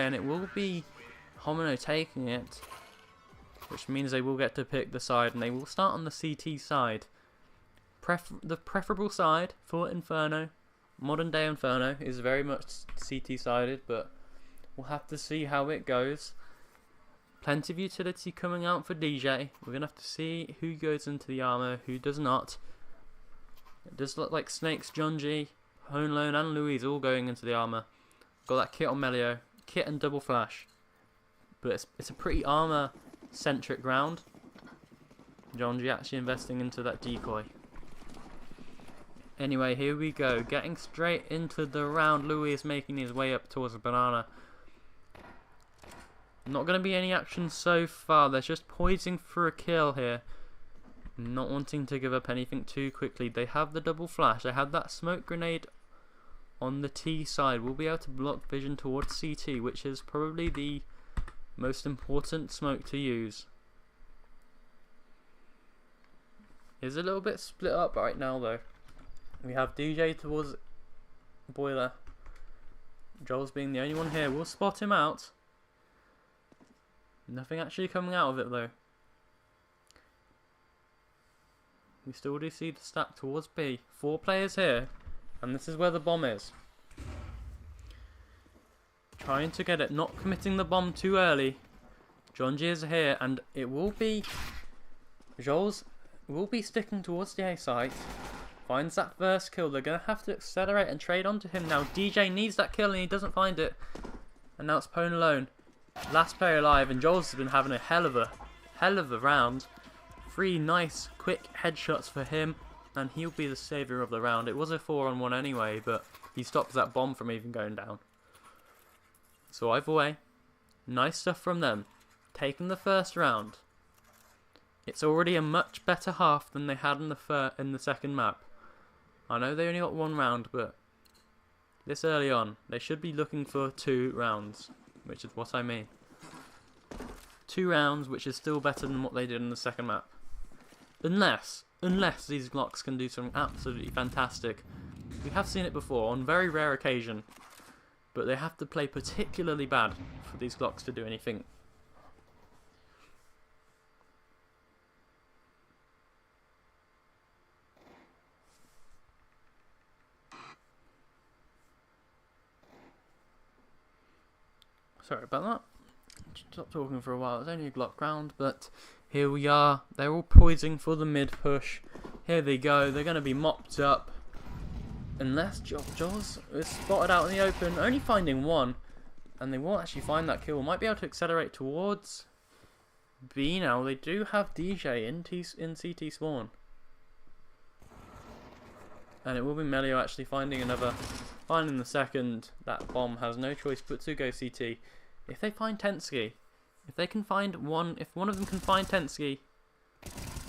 and it will be Homyno taking it, which means they will get to pick the side, and they will start on the CT side. The preferable side for Inferno, modern day Inferno, is very much CT sided, but we'll have to see how it goes. Plenty of utility coming out for DJ. We're going to have to see who goes into the armor, who does not. It does look like Snakes, Junji, Homyno and Louise all going into the armor. Got that kit on Melio, kit and double flash. But it's a pretty armor centric round. Junji actually investing into that decoy. Anyway, here we go. Getting straight into the round. Louis is making his way up towards the banana. Not going to be any action so far. They're just poising for a kill here. Not wanting to give up anything too quickly. They have the double flash. They have that smoke grenade on the T side. We'll be able to block vision towards CT, which is probably the most important smoke to use. It's a little bit split up right now though. We have DJ towards Boiler. Joel's being the only one here. We'll spot him out. Nothing actually coming out of it though. We still do see the stack towards B. 4 players here. And this is where the bomb is. Trying to get it. Not committing the bomb too early. Junji is here. And it will be... Joel's will be sticking towards the A site. Finds that first kill. They're going to have to accelerate and trade onto him now. DJ needs that kill and he doesn't find it. And now it's Pone alone. Last player alive. And Joel's has been having a hell of a round. 3 nice quick headshots for him. And he'll be the saviour of the round. It was a 4-on-1 anyway. But he stops that bomb from even going down. So either way. Nice stuff from them. Taking the first round. It's already a much better half than they had in the second map. I know they only got 1 round, but this early on, they should be looking for 2 rounds, which is what I mean. 2 rounds, which is still better than what they did in the second map. Unless these Glocks can do something absolutely fantastic. We have seen it before, on very rare occasion, but they have to play particularly bad for these Glocks to do anything. Sorry about that. Stopped talking for a while. It was only a Glock round, but here we are. They're all poising for the mid push. Here they go. They're going to be mopped up. Unless Jaws is spotted out in the open, only finding 1. And they won't actually find that kill. Might be able to accelerate towards B now. They do have DJ in CT spawn. And it will be Melio actually finding the second. That bomb has no choice but to go CT. If they find Tensky, if one of them can find Tensky,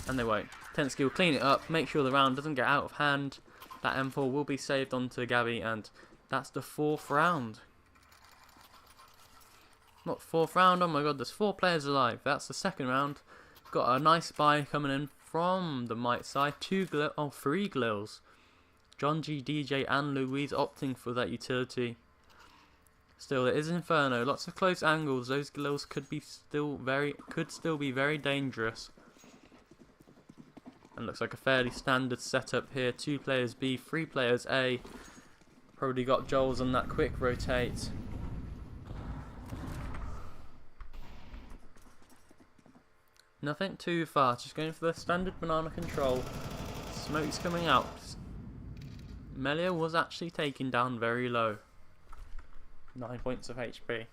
and they won't. Tensky will clean it up, make sure the round doesn't get out of hand. That M4 will be saved onto Gabby, and that's the 4th round. Not 4th round, oh my god, there's 4 players alive. That's the 2nd round. Got a nice buy coming in from the Might side. 3 Glills. Junji, DJ and Louise opting for that utility. Still, it is Inferno. Lots of close angles. Those Glills could still be very dangerous. And looks like a fairly standard setup here. 2 players B, 3 players A. Probably got Joel's on that quick rotate. Nothing too far. Just going for the standard banana control. Smoke's coming out. Melio was actually taken down very low. 9 points of HP.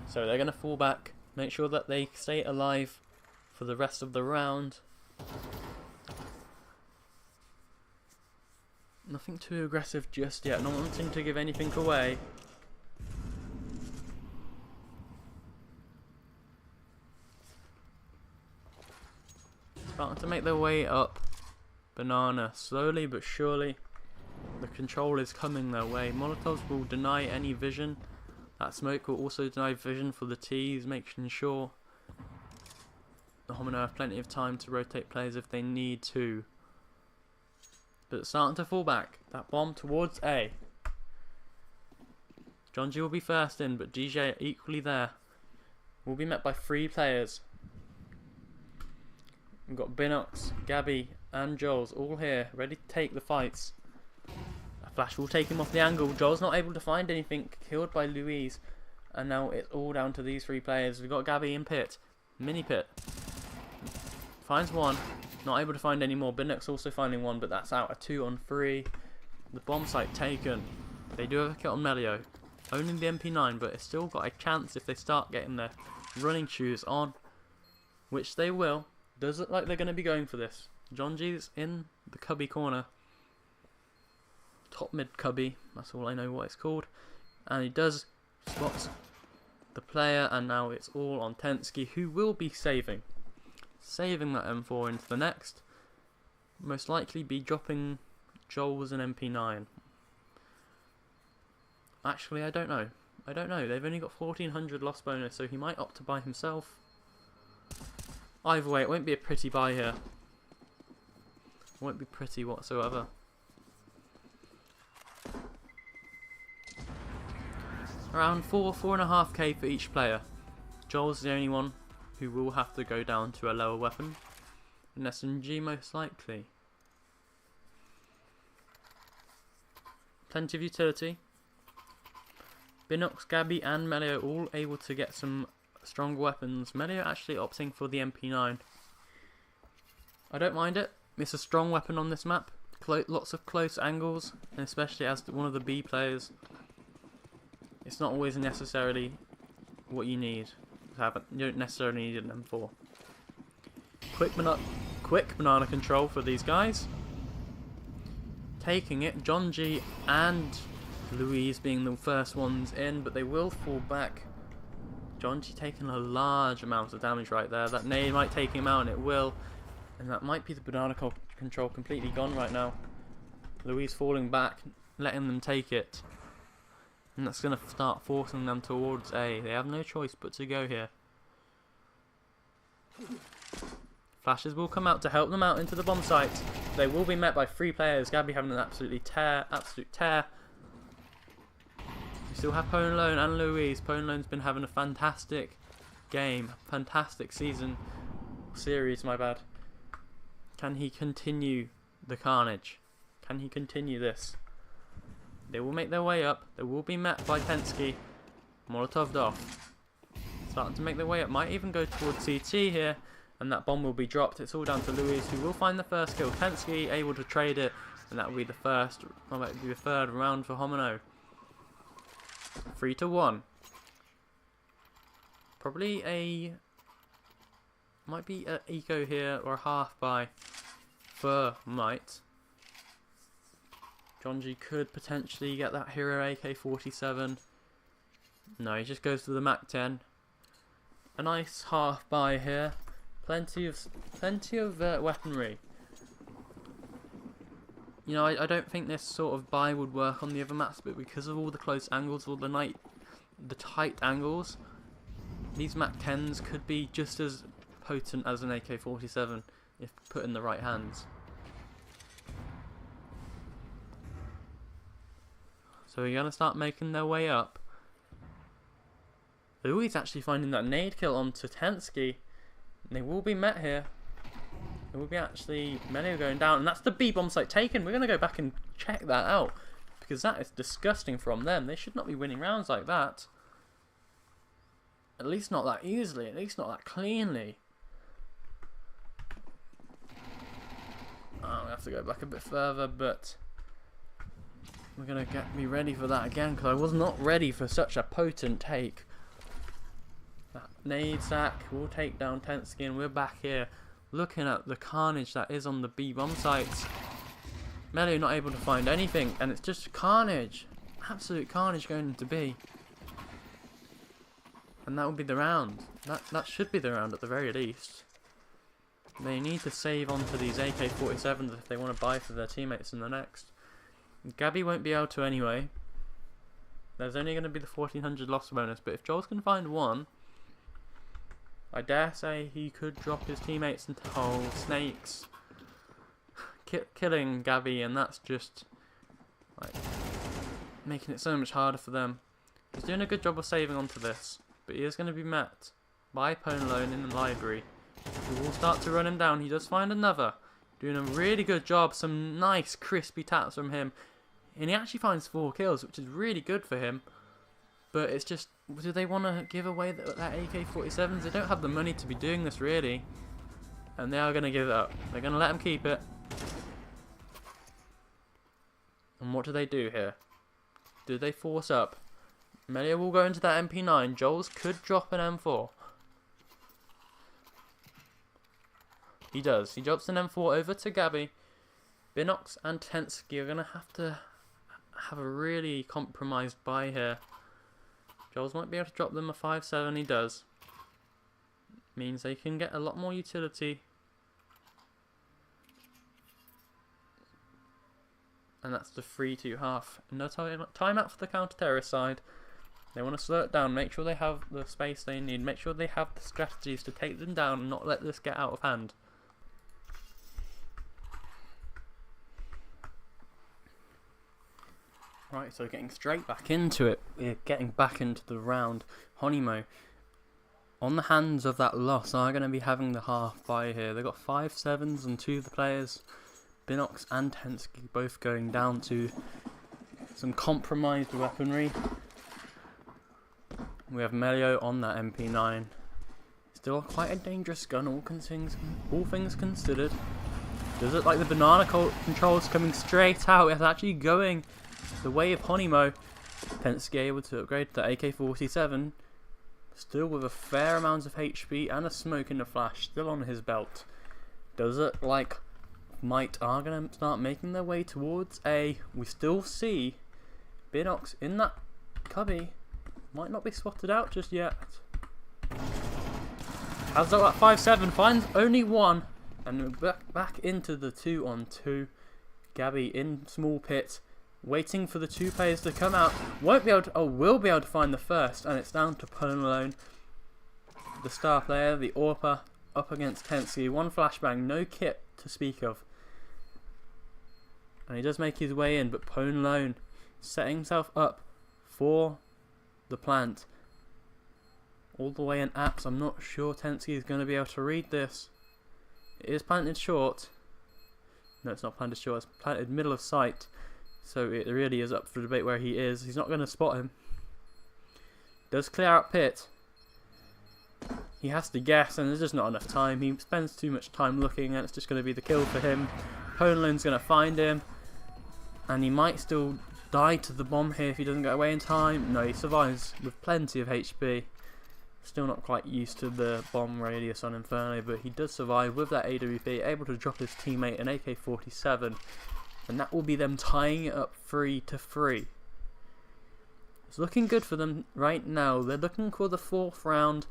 So they're going to fall back. Make sure that they stay alive for the rest of the round. Nothing too aggressive just yet. Not wanting to give anything away. Starting to make their way up. Banana, slowly but surely. The control is coming their way. Molotovs will deny any vision. That smoke will also deny vision for the T's, making sure the Homyno have plenty of time to rotate players if they need to. But it's starting to fall back. That bomb towards A. John G will be first in, but DJ equally there. Will be met by 3 players. We've got Binox, Gabby, and Joel's all here, ready to take the fights. A flash will take him off the angle. Joel's not able to find anything, killed by Louise. And now it's all down to these 3 players. We've got Gabby in pit. Mini pit. Finds one. Not able to find any more. Binox also finding one, but that's out. A 2 on 3. The bomb site taken. They do have a kill on Melio. Only the MP9, but it's still got a chance if they start getting their running shoes on. Which they will. Does look like they're going to be going for this. John G's in the cubby corner. Top mid cubby. That's all I know what it's called. And he does spot the player, and now it's all on Tensky, who will be saving that M4 into the next. Most likely be dropping Joel's an MP9. Actually, I don't know. They've only got 1400 loss bonus, so he might opt to buy himself. Either way, it won't be a pretty buy here. It won't be pretty whatsoever. Around 4.5k for each player. Joel's the only one who will have to go down to a lower weapon. An SMG most likely. Plenty of utility. Binox, Gabby and Melio all able to get some stronger weapons. Melio actually opting for the MP9. I don't mind it. It's a strong weapon on this map. Lots of close angles, and especially as one of the B players. It's not always necessarily what you need to have it. You don't necessarily need an M4. Quick banana control for these guys. Taking it, John G and Louise being the first ones in, but they will fall back. John G taking a large amount of damage right there. That nade might take him out, and it will. And that might be the banana control completely gone right now. Louise falling back, letting them take it. And that's going to start forcing them towards A. They have no choice but to go here. Flashes will come out to help them out into the bomb site. They will be met by 3 players. Gabby having an absolute tear. We still have Homyno and Louise. Homyno's been having a fantastic game. Fantastic series, my bad. Can he continue the carnage? Can he continue this? They will make their way up. They will be met by Tensky. Molotoved off. Starting to make their way up. Might even go towards CT here. And that bomb will be dropped. It's all down to Louise, who will find the first kill. Tensky able to trade it. And that will be the first. Or might be the 3rd round for Homyno. 3-1. Probably a... Might be an eco here or a half buy for Might. John G could potentially get that hero AK-47. No, he just goes to the Mac 10. A nice half buy here. Plenty of weaponry. You know, I don't think this sort of buy would work on the other maps, but because of all the close angles, all the tight angles, these Mac 10s could be just as potent as an AK-47 if put in the right hands. So we're going to start making their way up. Louis actually finding that nade kill onto Tensky. They will be met here. There will be actually Melio going down. And that's the B bomb site taken. We're going to go back and check that out. Because that is disgusting from them. They should not be winning rounds like that. At least not that easily. At least not that cleanly. Oh, we have to go back a bit further, but we're going to get me ready for that again, because I was not ready for such a potent take. That nade sack will take down Tensky, and we're back here looking at the carnage that is on the B bomb sites. Melio not able to find anything, and it's just carnage. Absolute carnage going into B. And that will be the round. That should be the round at the very least. They need to save onto these AK-47s if they want to buy for their teammates in the next. Gabby won't be able to anyway. There's only going to be the 1400 loss bonus, but if Joel's can find one, I dare say he could drop his teammates into whole snakes. Killing Gabby, and that's just like making it so much harder for them. He's doing a good job of saving onto this, but he is going to be met by Homyno in the library. He will start to run him down. He does find another. Doing a really good job. Some nice crispy taps from him. And he actually finds 4 kills, which is really good for him. But it's just, do they want to give away that AK-47s? They don't have the money to be doing this, really. And they are going to give it up. They're going to let him keep it. And what do they do here? Do they force up? Melio will go into that MP9. Joel's could drop an M4. He does. He drops an M4 over to Gabby. Binox and Tensky are going to have a really compromised buy here. Joel's might be able to drop them a 5.7. He does. Means they can get a lot more utility. And that's the 3-2-1/2. No timeout for the counter-terrorist side. They want to slow it down, make sure they have the space they need, make sure they have the strategies to take them down and not let this get out of hand. Right, so getting straight back into it, we're getting back into the round. Homyno, on the hands of that loss, are going to be having the half buy here. They've got 5.7s and 2 of the players, Binox and Tensky, both going down to some compromised weaponry. We have Melio on that MP9. Still quite a dangerous gun, all things considered. Does it like the banana controls coming straight out? It's actually going the way of Homyno. Tensky able to upgrade to the AK-47. Still with a fair amount of HP and a smoke in the flash still on his belt. Does it like Might are going to start making their way towards A. We still see Binox in that cubby. Might not be spotted out just yet. Has that 5.7, finds only 1. And back into the 2-on-2. Gabby in small pit, waiting for the 2 players to come out. Will be able to find the first, and it's down to Homyno, the star player, the AWPer, up against Tensky. 1 flashbang, no kit to speak of. And he does make his way in, but Homyno setting himself up for the plant. All the way in apps. I'm not sure Tensky is going to be able to read this. It is planted short. No, it's not planted short. It's planted middle of sight. So it really is up for debate where he is. He's not going to spot him. Does clear out pit. He has to guess, and there's just not enough time. He spends too much time looking, and it's just going to be the kill for him. Homyno's going to find him, and he might still die to the bomb here if he doesn't get away in time. No, he survives with plenty of HP. Still not quite used to the bomb radius on Inferno, but he does survive with that AWP, able to drop his teammate an AK-47, and that will be them tying it up 3-3. It's looking good for them right now. They're looking for the 4th round,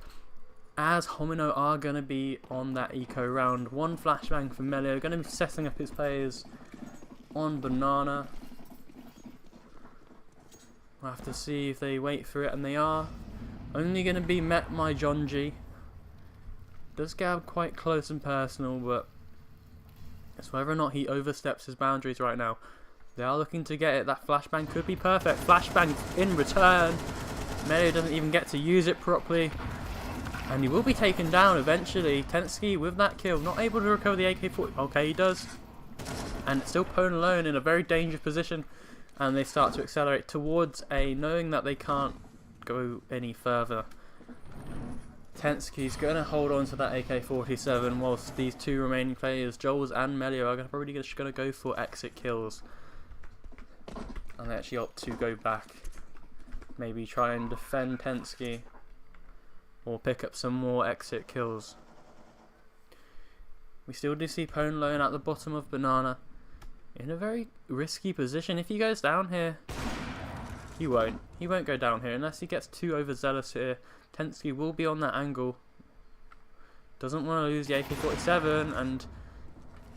as Homyno are going to be on that eco round. 1 flashbang from Melio, going to be setting up his players on banana. We'll have to see if they wait for it, and they are. Only going to be met by John G. Does get quite close and personal, but it's whether or not he oversteps his boundaries right now. They are looking to get it. That flashbang could be perfect. Flashbang in return. Melio doesn't even get to use it properly. And he will be taken down eventually. Tensky with that kill, not able to recover the AK-40. Okay, he does. And it's still Homyno in a very dangerous position. And they start to accelerate towards A, knowing that they can't go any further. Tensky's going to hold on to that AK-47 whilst these 2 remaining players, Joel's and Melio, are probably just going to go for exit kills. And they actually opt to go back. Maybe try and defend Tensky, or pick up some more exit kills. We still do see Homyno at the bottom of banana, in a very risky position. If he goes down here, he won't. He won't go down here unless he gets too overzealous here. Tensky will be on that angle. Doesn't want to lose the AK-47, and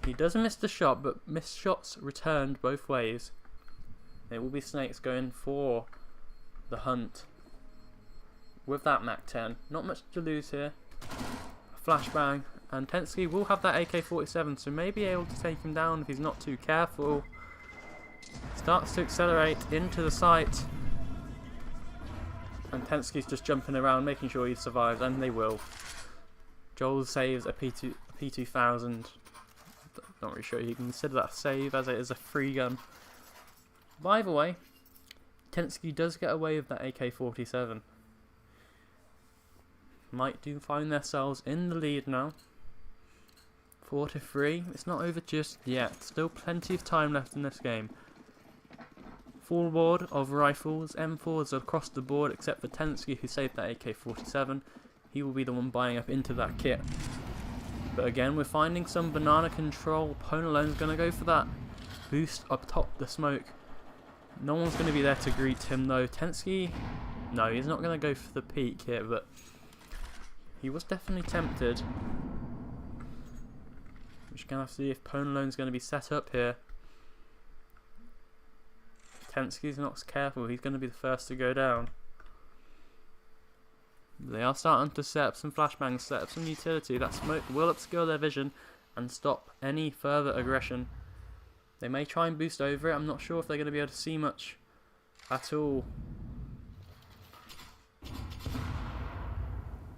he does miss the shot, but missed shots returned both ways. It will be Snakes going for the hunt with that MAC-10. Not much to lose here. Flashbang, and Tensky will have that AK-47, so may be able to take him down if he's not too careful. Starts to accelerate into the site. And Tensky's just jumping around, making sure he survives, and they will. Joel saves a P2000. Not really sure you can consider that a save, as it is a free gun. But either way, Tensky does get away with that AK-47. Might do find themselves in the lead now. 4-3. It's not over just yet. Still plenty of time left in this game. Full board of rifles, M4s across the board, except for Tensky, who saved that AK-47. He will be the one buying up into that kit. But again, we're finding some banana control. Homyno's going to go for that boost up top the smoke. No one's going to be there to greet him though. Tensky, no, he's not going to go for the peek here, but he was definitely tempted. We're just going to have to see if Homyno's going to be set up here. If Tensky's not careful, he's going to be the first to go down. They are starting to set up some flashbangs, set up some utility. That smoke will obscure their vision and stop any further aggression. They may try and boost over it. I'm not sure if they're going to be able to see much at all.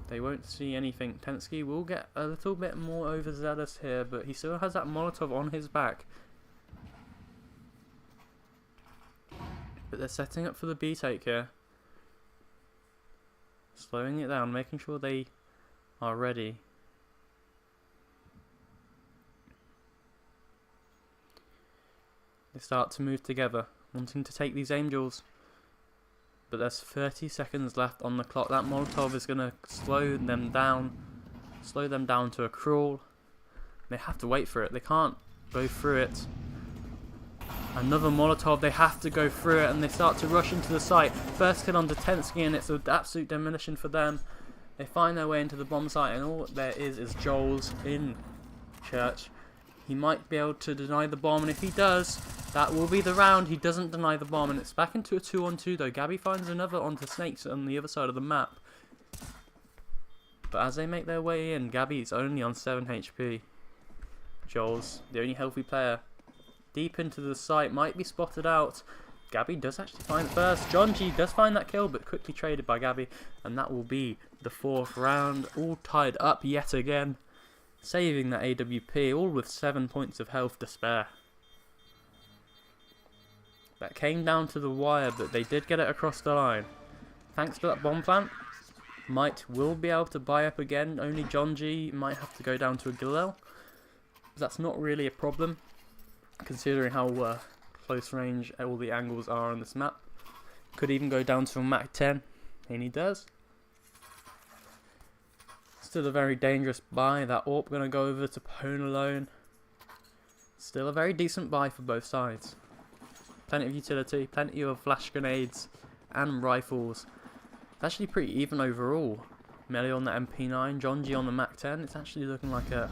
They won't see anything. Tensky will get a little bit more overzealous here, but he still has that Molotov on his back. But they're setting up for the B-take here. Slowing it down, making sure they are ready. They start to move together, wanting to take these angels. But there's 30 seconds left on the clock. That Molotov is going to slow them down to a crawl. They have to wait for it. They can't go through it. Another Molotov, they have to go through it, and they start to rush into the site. First kill onto Tensky, and it's an absolute demolition for them. They find their way into the bomb site, and all there is Joel's in church. He might be able to deny the bomb, and if he does, that will be the round. He doesn't deny the bomb, and it's back into a 2-on-2 though. Gabby finds another onto Snakes on the other side of the map. But as they make their way in, Gabby's only on 7 HP. Joel's the only healthy player. Deep into the site, might be spotted out. Gabby does actually find it first. John G does find that kill, but quickly traded by Gabby. And that will be the 4th round, all tied up yet again. Saving that AWP, all with 7 points of health to spare. That came down to the wire, but they did get it across the line. Thanks to that bomb plant, will be able to buy up again. Only John G might have to go down to a Galil. That's not really a problem, considering how close range all the angles are on this map. Could even go down to a Mac 10, and he does. Still a very dangerous buy. That AWP going to go over to Homyno. Still a very decent buy for both sides. Plenty of utility, plenty of flash grenades and rifles. It's actually pretty even overall. Melee on the MP9, John G on the Mac 10. It's actually looking like a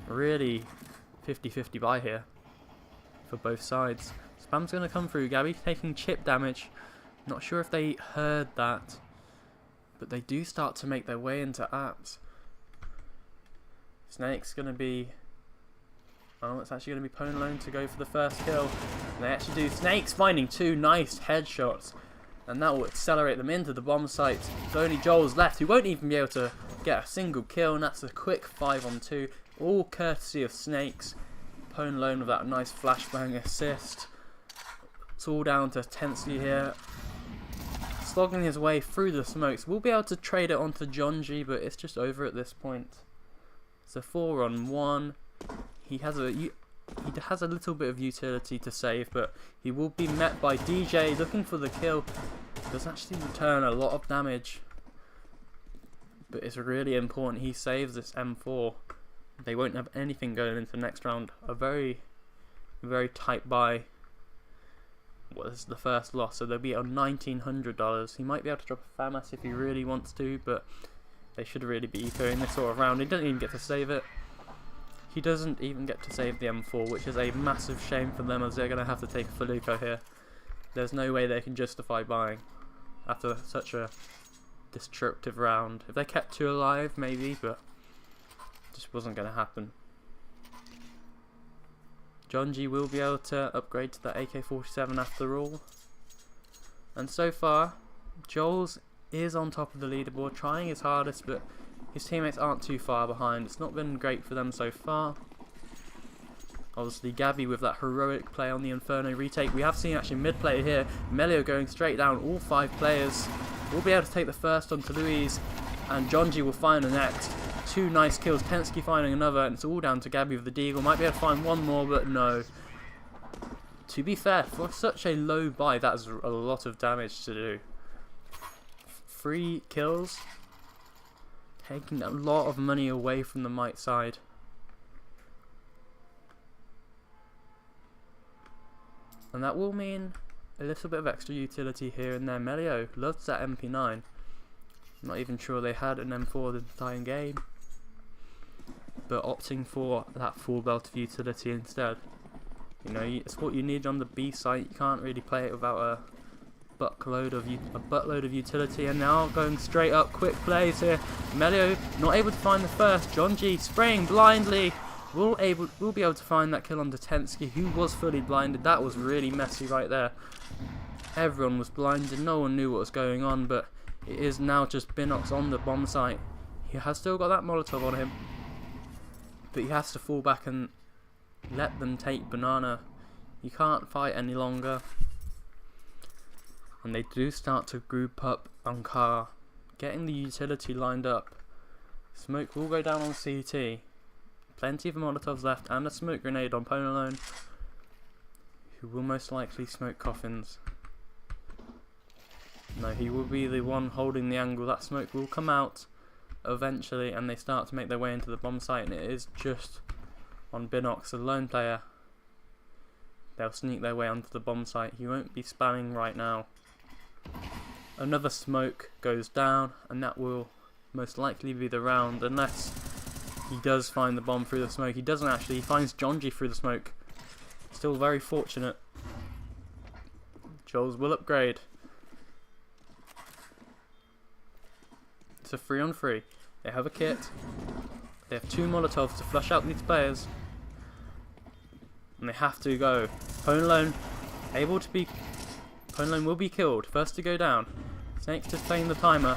really 50-50 buy here for both sides. Spam's going to come through. Gabby taking chip damage. Not sure if they heard that, but they do start to make their way into apps. Snake's going to be... oh, it's actually going to be Homyno to go for the first kill. And they actually do. Snake's finding 2 nice headshots, and that will accelerate them into the bomb site. It's only Joel's left, who won't even be able to get a single kill, and that's a quick 5-on-2. All courtesy of Snakes. Homyno with that nice flashbang assist. It's all down to Tensky here, slogging his way through the smokes. We'll be able to trade it onto John G, but it's just over at this point. It's a 4-on-1. He has a little bit of utility to save, but he will be met by DJ looking for the kill. Does actually return a lot of damage, but it's really important he saves this M4. They won't have anything going into the next round. A very, very tight buy was the first loss, so they'll be on $1,900. He might be able to drop a FAMAS if he really wants to, but they should really be ecoing this sort of round. He doesn't even get to save it. He doesn't even get to save the M4, which is a massive shame for them, as they're going to have to take a Feluco here. There's no way they can justify buying after such a destructive round. If they kept 2 alive, maybe, but just wasn't going to happen. John G will be able to upgrade to the AK-47 after all. And so far, Joel's is on top of the leaderboard, trying his hardest, but his teammates aren't too far behind. It's not been great for them so far. Obviously, Gabby with that heroic play on the Inferno retake. We have seen actually mid-play here. Melio going straight down. All 5 players will be able to take the first onto Louise, and Jonji will find the next. 2 nice kills. Tensky finding another, and it's all down to Gabby with the deagle. Might be able to find one more, but no. To be fair, for such a low buy, that's a lot of damage to do. 3 kills, taking a lot of money away from the Might side. And that will mean a little bit of extra utility here and there. Melio loves that MP9. Not even sure they had an M4 the entire game, but opting for that full belt of utility instead. You know, it's what you need on the B site. You can't really play it without a buttload of utility. And now going straight up, quick plays here. Melio not able to find the first. Jonji spraying blindly. Will be able to find that kill on Tensky, who was fully blinded. That was really messy right there. Everyone was blinded. No one knew what was going on, but it is now just Binox on the bomb site. He has still got that Molotov on him, but he has to fall back and let them take banana. You can't fight any longer. And they do start to group up on car, getting the utility lined up. Smoke will go down on CT. Plenty of Molotovs left and a smoke grenade on Homyno, who will most likely smoke coffins. No, he will be the one holding the angle. That smoke will come out eventually, and they start to make their way into the bomb site, and it is just on Binox, the lone player. They'll sneak their way onto the bomb site. He won't be spamming right now. Another smoke goes down, and that will most likely be the round, unless he does find the bomb through the smoke. He doesn't actually. He finds Jonji through the smoke. Still very fortunate. Joels will upgrade. It's a 3-on-3. They have a kit. They have 2 Molotovs to flush out these players. And they have to go. Homyno will be killed. First to go down. Snakes to claim the timer.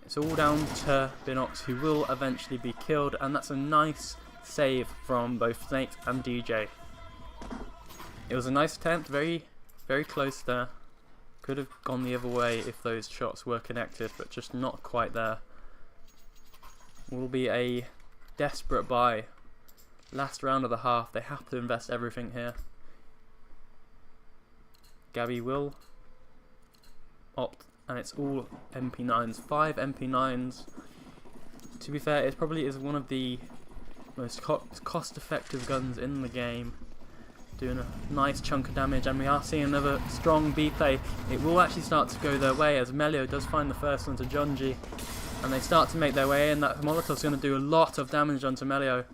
It's all down to Binox, who will eventually be killed, and that's a nice save from both Snakes and DJ. It was a nice attempt, very, very close there. Could have gone the other way if those shots were connected, but just not quite there. Will be a desperate buy. Last round of the half, they have to invest everything here. Gabby will opt, and it's all MP9s. 5 MP9s. To be fair, it probably is one of the most cost-effective guns in the game. Doing a nice chunk of damage, and we are seeing another strong B play. It will actually start to go their way as Melio does find the first one to Jonji, and they start to make their way in. That Molotov's going to do a lot of damage onto Melio,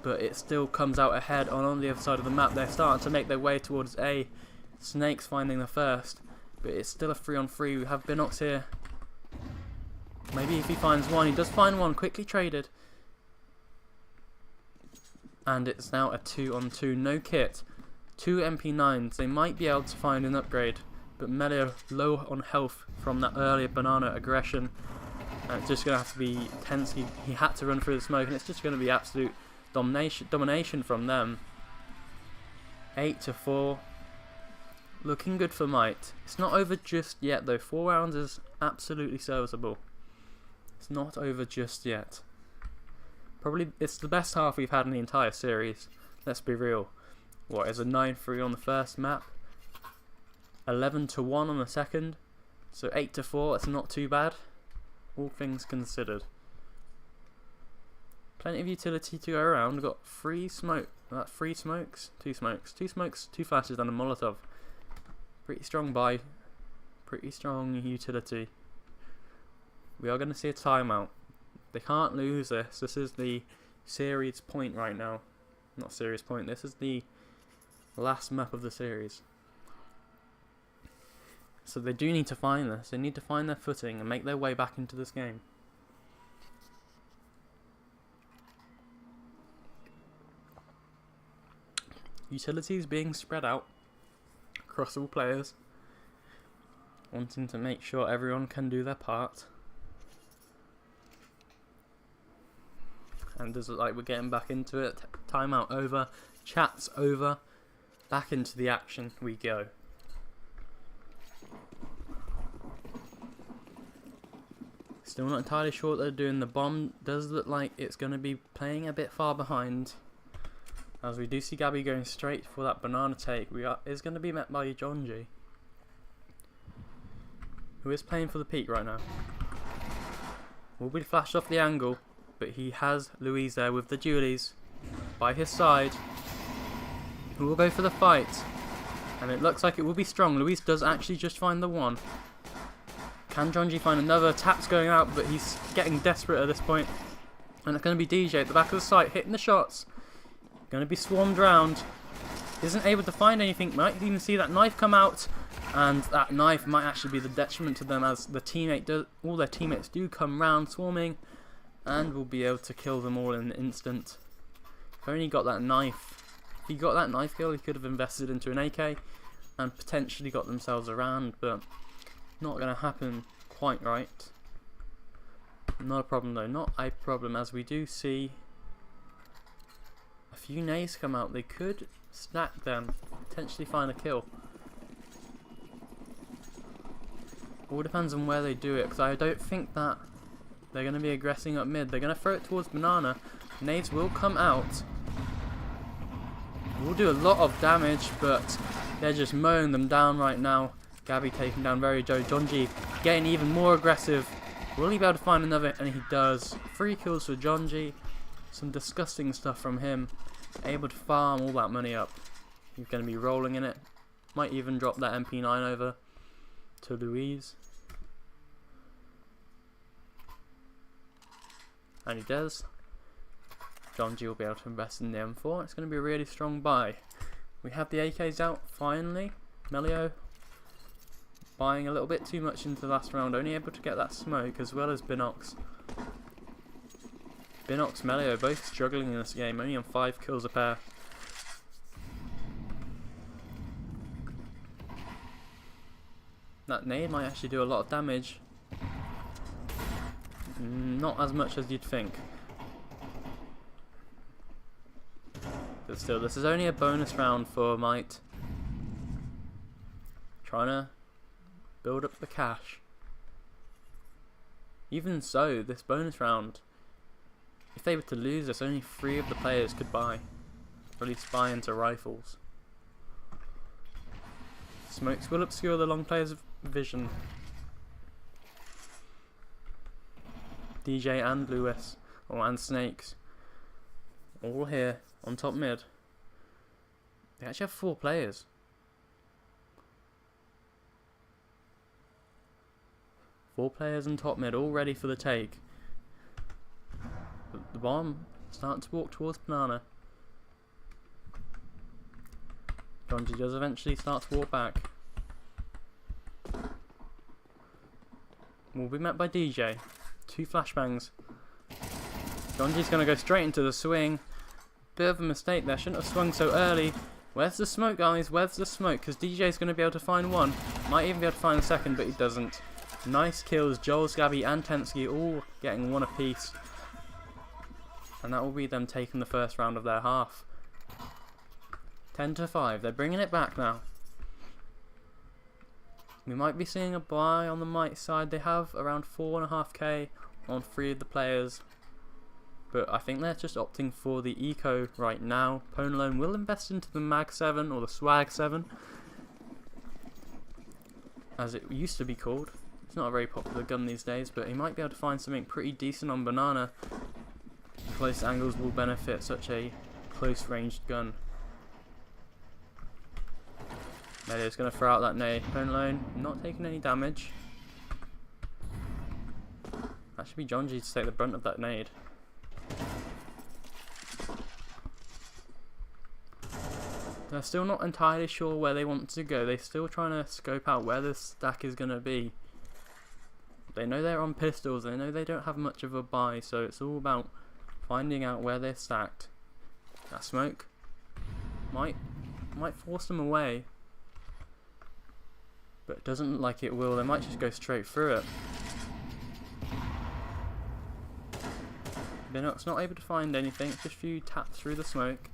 but it still comes out ahead on the other side of the map. They're starting to make their way towards A. Snakes finding the first, but it's still a 3-on-3. We have Binox here. Maybe if he finds one, he does find one, quickly traded. And it's now a 2-on-2, no kit. 2 MP9s, they might be able to find an upgrade, but Melio low on health from that earlier banana aggression. And it's just going to have to be tense. He had to run through the smoke, and it's just going to be absolute domination from them. 8-4. Looking good for Might. It's not over just yet though. 4 rounds is absolutely serviceable. It's not over just yet. Probably it's the best half we've had in the entire series. Let's be real. What is a 9-3 on the first map? 11-1 on the second. So 8-4. It's not too bad, all things considered. Plenty of utility to go around. We've got 3 smokes. 2 smokes, 2 flashes and a Molotov. Pretty strong buy. Pretty strong utility. We are going to see a timeout. They can't lose this. This is the series point right now. Not series point. This is the last map of the series. So they do need to find this. They need to find their footing and make their way back into this game. Utilities being spread out across all players. wanting to make sure everyone can do their part. And does look like we're getting back into it. Timeout over, chat's over, back into the action we go. Still not entirely sure what they're doing. The bomb does look like it's going to be playing a bit far behind, as we do see Gabby going straight for that banana take. Is going to be met by Jonji, who is playing for the peak right now. Will be flashed off the angle, but he has Louise there with the dualies by his side, who will go for the fight, and it looks like it will be strong. Louise does actually just find the one. Can Jonji find another? Tap's going out, but he's getting desperate at this point. And it's going to be DJ at the back of the site, hitting the shots. Going to be swarmed around. Isn't able to find anything. Might even see that knife come out. And that knife might actually be the detriment to them, as all their teammates do come round swarming. And will be able to kill them all in an instant. If only got that knife. If he got that knife kill, he could have invested into an AK. And potentially got themselves around, but not going to happen quite right. Not a problem though, not a problem, as we do see a few nades come out. They could stack them, potentially find a kill. All depends on where they do it, because I don't think that they're going to be aggressing up mid. They're going to throw it towards banana. Nades will come out. Will do a lot of damage, but they're just mowing them down right now. Gabby taking down very Joe. Jonji getting even more aggressive. Will he be able to find another? And he does. 3 kills for Jonji. Some disgusting stuff from him. Able to farm all that money up. He's going to be rolling in it. Might even drop that MP9 over to Louise. And he does. Jonji will be able to invest in the M4. It's going to be a really strong buy. We have the AKs out finally. Melio buying a little bit too much into the last round, only able to get that smoke, as well as Binox. Binox, Melio both struggling in this game, only on 5 kills a pair. That nade might actually do a lot of damage. Not as much as you'd think. But still, this is only a bonus round for Might. Trying to build up the cash. Even so, this bonus round, if they were to lose this, only 3 of the players could buy. Or at least buy into rifles. Smokes will obscure the long players' vision. DJ and Lewis, and Snakes, all here on top mid. They actually have 4 players. 4 players in top mid, all ready for the take. The bomb starting to walk towards banana. Jonji does eventually start to walk back. Will be met by DJ. 2 flashbangs. Jonji's going to go straight into the swing. Bit of a mistake there, shouldn't have swung so early. Where's the smoke, guys? Where's the smoke? Because DJ's going to be able to find one. Might even be able to find the second, but he doesn't. Nice kills. Joel's, Gabby and Tensky all getting 1 apiece. And that will be them taking the first round of their half. 10-5. They're bringing it back now. We might be seeing a buy on the Might side. They have around 4.5k on 3 of the players. But I think they're just opting for the Eco right now. Ponalone will invest into the Mag 7 or the Swag 7, as it used to be called. It's not a very popular gun these days, but he might be able to find something pretty decent on banana. Close angles will benefit such a close ranged gun. Medio's going to throw out that nade. Ponalone not taking any damage. That should be Jonji to take the brunt of that nade. They're still not entirely sure where they want to go. They're still trying to scope out where the stack is going to be. They know they're on pistols. They know they don't have much of a buy, so it's all about finding out where they're stacked. That smoke might force them away. But it doesn't look like it will. They might just go straight through it. Binox not able to find anything. Just a few taps through the smoke.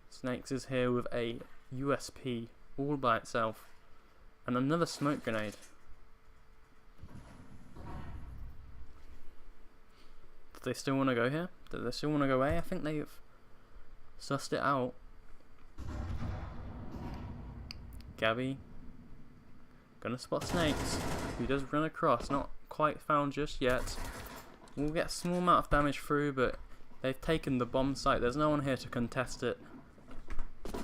Snakes is here with a USP all by itself. And another smoke grenade. Do they still want to go here? Do they still want to go away? I think they've sussed it out. Gabby gonna spot snakes. He does run across, not quite found just yet. We'll get a small amount of damage through, but they've taken the bomb site. There's no one here to contest it.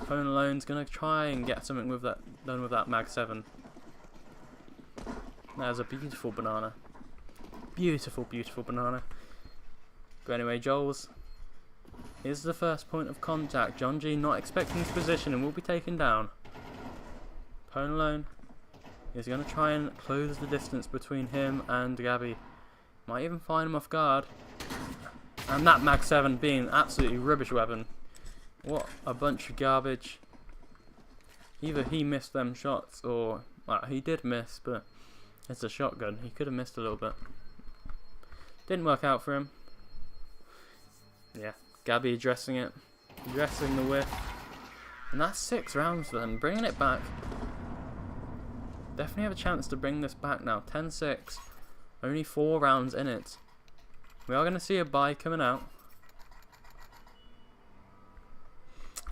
Phone Alone's gonna try and get something with that done with that Mag 7. There's a beautiful banana. Beautiful, beautiful banana. But anyway, Joel's is the first point of contact. John G not expecting his position and will be taken down. Phone Alone is going to try and close the distance between him and Gabby. Might even find him off guard. And that Mag 7 being an absolutely rubbish weapon. What a bunch of garbage. Either he missed them shots or... well, he did miss, but it's a shotgun. He could have missed a little bit. Didn't work out for him. Yeah, Gabby addressing it. Addressing the whiff. And that's 6 rounds for them. Bringing it back. Definitely have a chance to bring this back now. 10-6. Only 4 rounds in it. We are going to see a buy coming out.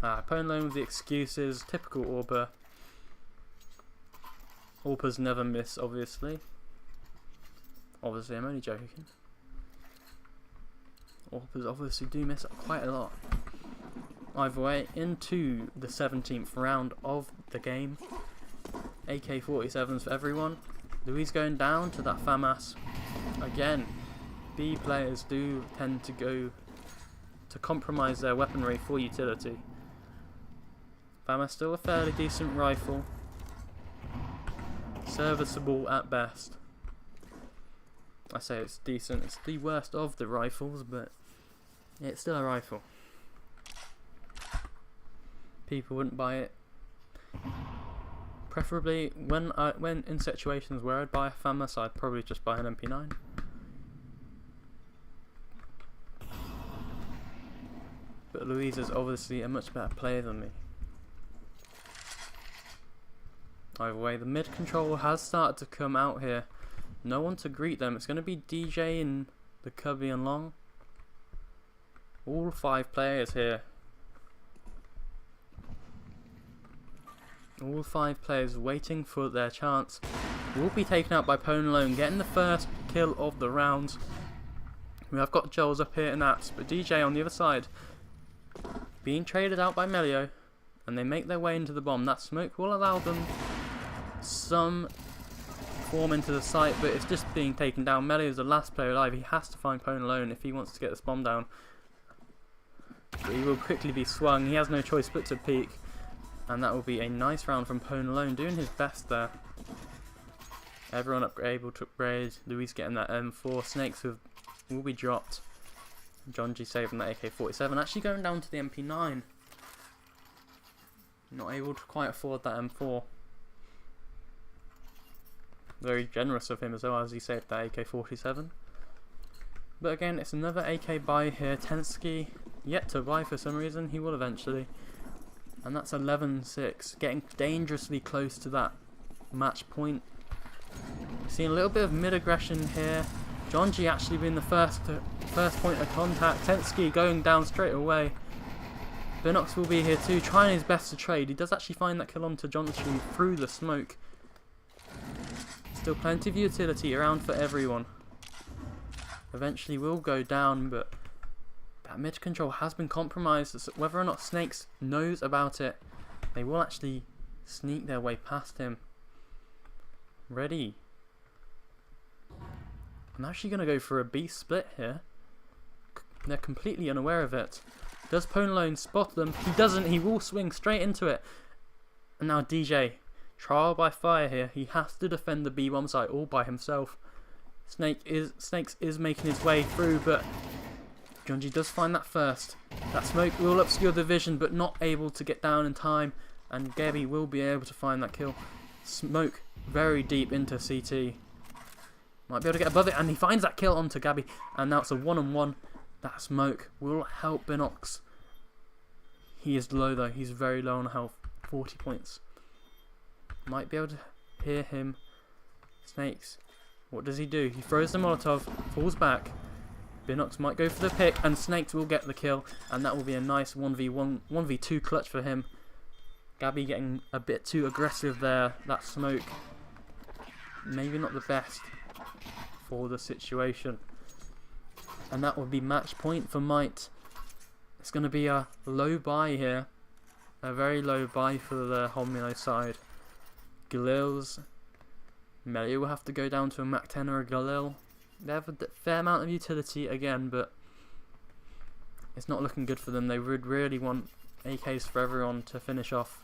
Opponent Alone with the excuses. Typical Orpa. Orpas never miss, obviously. Obviously, I'm only joking. Orpas obviously do miss quite a lot. Either way, into the 17th round of the game. AK-47s for everyone. Louis going down to that FAMAS. Again, B players do tend to go to compromise their weaponry for utility. FAMAS still a fairly decent rifle. Serviceable at best. I say it's decent. It's the worst of the rifles, but it's still a rifle. People wouldn't buy it. Preferably, when in situations where I'd buy a FAMAS, I'd probably just buy an MP9. But Louise is obviously a much better player than me. Either way, the mid control has started to come out here. No one to greet them. It's going to be DJ and the Cubby and Long. All 5 players here. All 5 players waiting for their chance. Will be taken out by Pone Alone, getting the first kill of the round. We have got Joel's up here and that, but DJ on the other side being traded out by Melio, and they make their way into the bomb. That smoke will allow them some form into the site, but it's just being taken down. Melio is the last player alive. He has to find Pone Alone if he wants to get this bomb down. But he will quickly be swung. He has no choice but to peek. And that will be a nice round from Pone Alone, doing his best there. Everyone able to upgrade. Louis getting that M4. Snakes will be dropped. John G saving that AK-47. Actually going down to the MP9. Not able to quite afford that M4. Very generous of him as well, as he saved that AK-47. But again, it's another AK buy here. Tensky yet to buy for some reason. He will eventually. And that's 11-6, getting dangerously close to that match point. Seeing a little bit of mid-aggression here. John G actually being the first point of contact. Tensky going down straight away. Binox will be here too, trying his best to trade. He does actually find that kill onto John G through the smoke. Still plenty of utility around for everyone. Eventually will go down, but that mid control has been compromised. So whether or not Snakes knows about it, they will actually sneak their way past him. Ready. I'm actually going to go for a B split here. They're completely unaware of it. Does Pone Alone spot them? He doesn't. He will swing straight into it. And now DJ. Trial by fire here. He has to defend the B bomb site all by himself. Snakes is making his way through, but Junji does find that first. That smoke will obscure the vision, but not able to get down in time. And Gabby will be able to find that kill. Smoke very deep into CT. Might be able to get above it, and he finds that kill onto Gabby, and now it's a 1-on-1. That smoke will help Binox. He is low though, he's very low on health, 40 points. Might be able to hear him. Snakes, what does he do? He throws the Molotov, falls back. Binox might go for the pick, and Snakes will get the kill, and that will be a nice 1v1, 1v2 clutch for him. Gabby getting a bit too aggressive there. That smoke, maybe not the best for the situation. And that will be match point for Might. It's going to be a low buy here. A very low buy for the Homyno side. Galil's. Melly will have to go down to a Mac 10 or a Galil. They have a fair amount of utility again, but it's not looking good for them. They would really want AKs for everyone to finish off,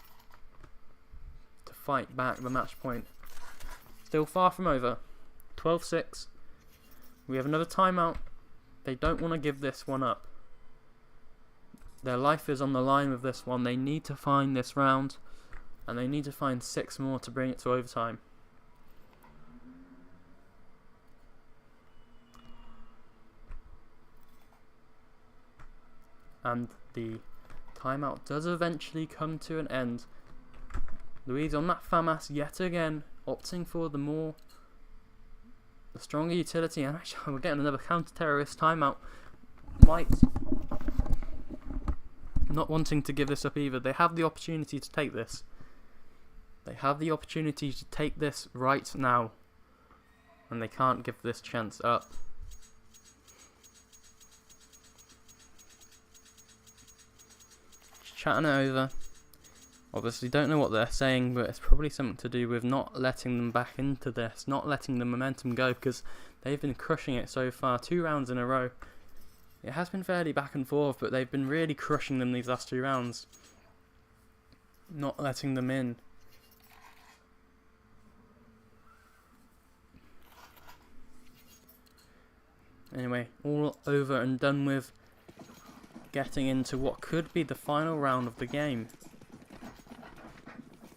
to fight back the match point. Still far from over. 12-6. We have another timeout. They don't want to give this one up. Their life is on the line with this one. They need to find this round, and they need to find 6 more to bring it to overtime. And the timeout does eventually come to an end. Louise on that FAMAS yet again, opting for the stronger utility, and actually we're getting another counter-terrorist timeout. Might not wanting to give this up either. They have the opportunity to take this. They have the opportunity to take this right now, and they can't give this chance up. Just chatting it over. Obviously don't know what they're saying, but it's probably something to do with not letting them back into this, not letting the momentum go, because they've been crushing it so far, 2 rounds in a row. It has been fairly back and forth, but they've been really crushing them these last 2 rounds. Not letting them in. Anyway, all over and done with. Getting into what could be the final round of the game.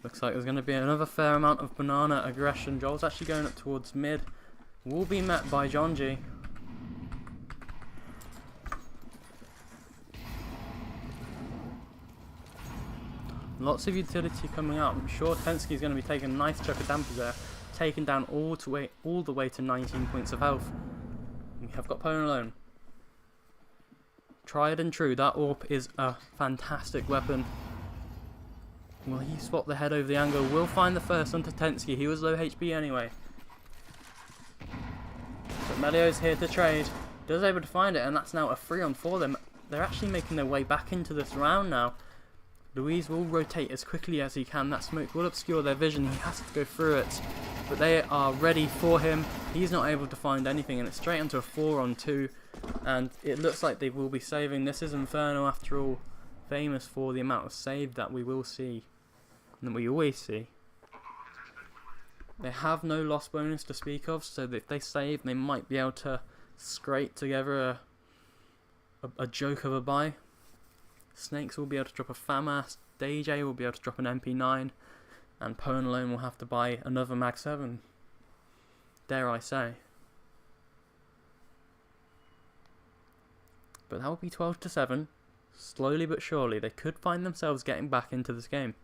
Looks like there's going to be another fair amount of banana aggression. Joel's actually going up towards mid. Will be met by John G. Lots of utility coming out. I'm sure Tensky's going to be taking a nice chuck of dampers there. Taken down all the way to 19 points of health. We have got Pone alone. Tried and true. That AWP is a fantastic weapon. Will he swap the head over the angle? Will find the first onto Tensky. He was low HP anyway. But Melio's here to trade. Does able to find it, and that's now a 3-on-4 them. They're actually making their way back into this round now. Louise will rotate as quickly as he can. That smoke will obscure their vision. He has to go through it. But they are ready for him. He's not able to find anything, and it's straight onto a 4-on-2. And it looks like they will be saving. This is Inferno after all. Famous for the amount of save that we will see. And that we always see. They have no loss bonus to speak of, so that if they save, they might be able to scrape together a joke of a buy. Snakes will be able to drop a FAMAS, DJ will be able to drop an MP9, and Pone alone will have to buy another Mag 7. Dare I say. But that will be 12-7. Slowly but surely, they could find themselves getting back into this game.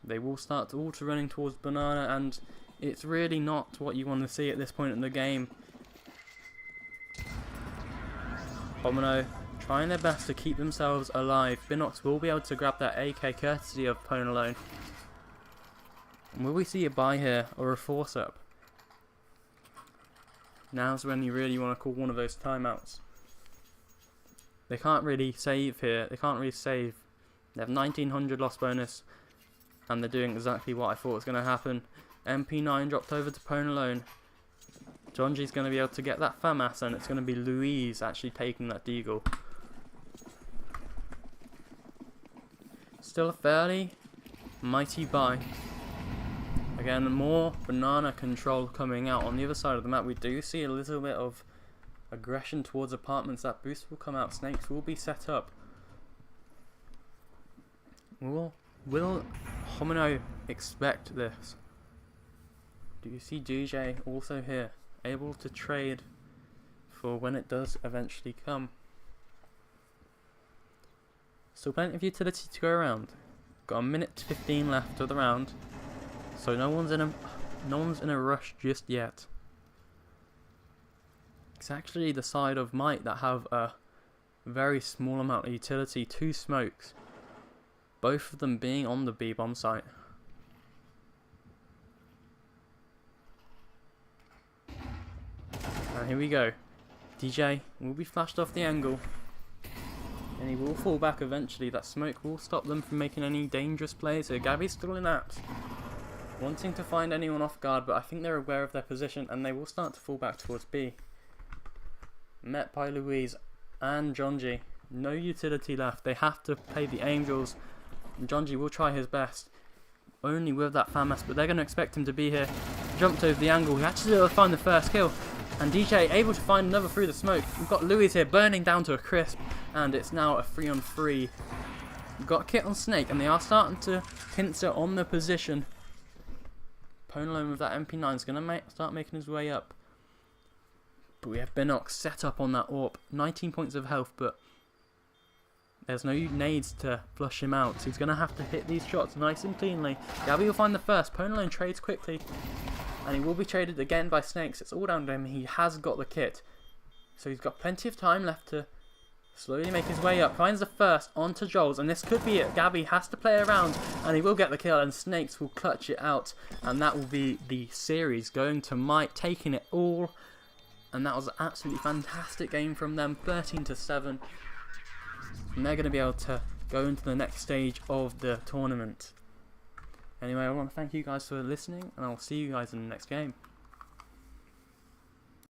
They will start all to running towards banana, and it's really not what you want to see at this point in the game. Homyno trying their best to keep themselves alive. Binox will be able to grab that AK courtesy of Pone alone. Will we see a buy here or a force up? Now's when you really want to call one of those timeouts. They can't really save here. They can't really save. They have 1900 loss bonus, and they're doing exactly what I thought was going to happen. MP9 dropped over to Pone alone. John G's going to be able to get that FAMAS, and it's going to be Louise actually taking that deagle. Still a fairly mighty buy. Again, more banana control coming out. On the other side of the map, we do see a little bit of aggression towards apartments. That boost will come out. Snakes will be set up. Will Homyno expect this? Do you see DJ also here, able to trade for when it does eventually come? Still plenty of utility to go around. Got a minute 15 left of the round, so no one's in a rush just yet. It's actually the side of Might that have a very small amount of utility. 2 smokes, both of them being on the B bomb site. And here we go. DJ will be flashed off the angle, and he will fall back eventually. That smoke will stop them from making any dangerous plays here. Gabby's still in apps, wanting to find anyone off guard, but I think they're aware of their position and they will start to fall back towards B. Met by Louise and Jonji. No utility left. They have to play the Angels. And Jonji will try his best, only with that FAMAS, but they're going to expect him to be here. Jumped over the angle. He actually will find the first kill. And DJ able to find another through the smoke. We've got Louise here burning down to a crisp, and it's now a 3-on-3. We've got Kit on Snake, and they are starting to pincer on the position. Homyno with that MP9 is going to start making his way up. But we have Binox set up on that AWP. 19 points of health, but there's no nades to flush him out. So he's going to have to hit these shots nice and cleanly. Gabby will find the first. Homyno trades quickly, and he will be traded again by Snakes. It's all down to him. He has got the kit, so he's got plenty of time left to slowly make his way up. Finds the first onto Joel's, and this could be it. Gabby has to play around, and he will get the kill, and Snakes will clutch it out, and that will be the series going to Mike, taking it all. And that was an absolutely fantastic game from them, 13-7. And they're going to be able to go into the next stage of the tournament. Anyway, I want to thank you guys for listening, and I'll see you guys in the next game.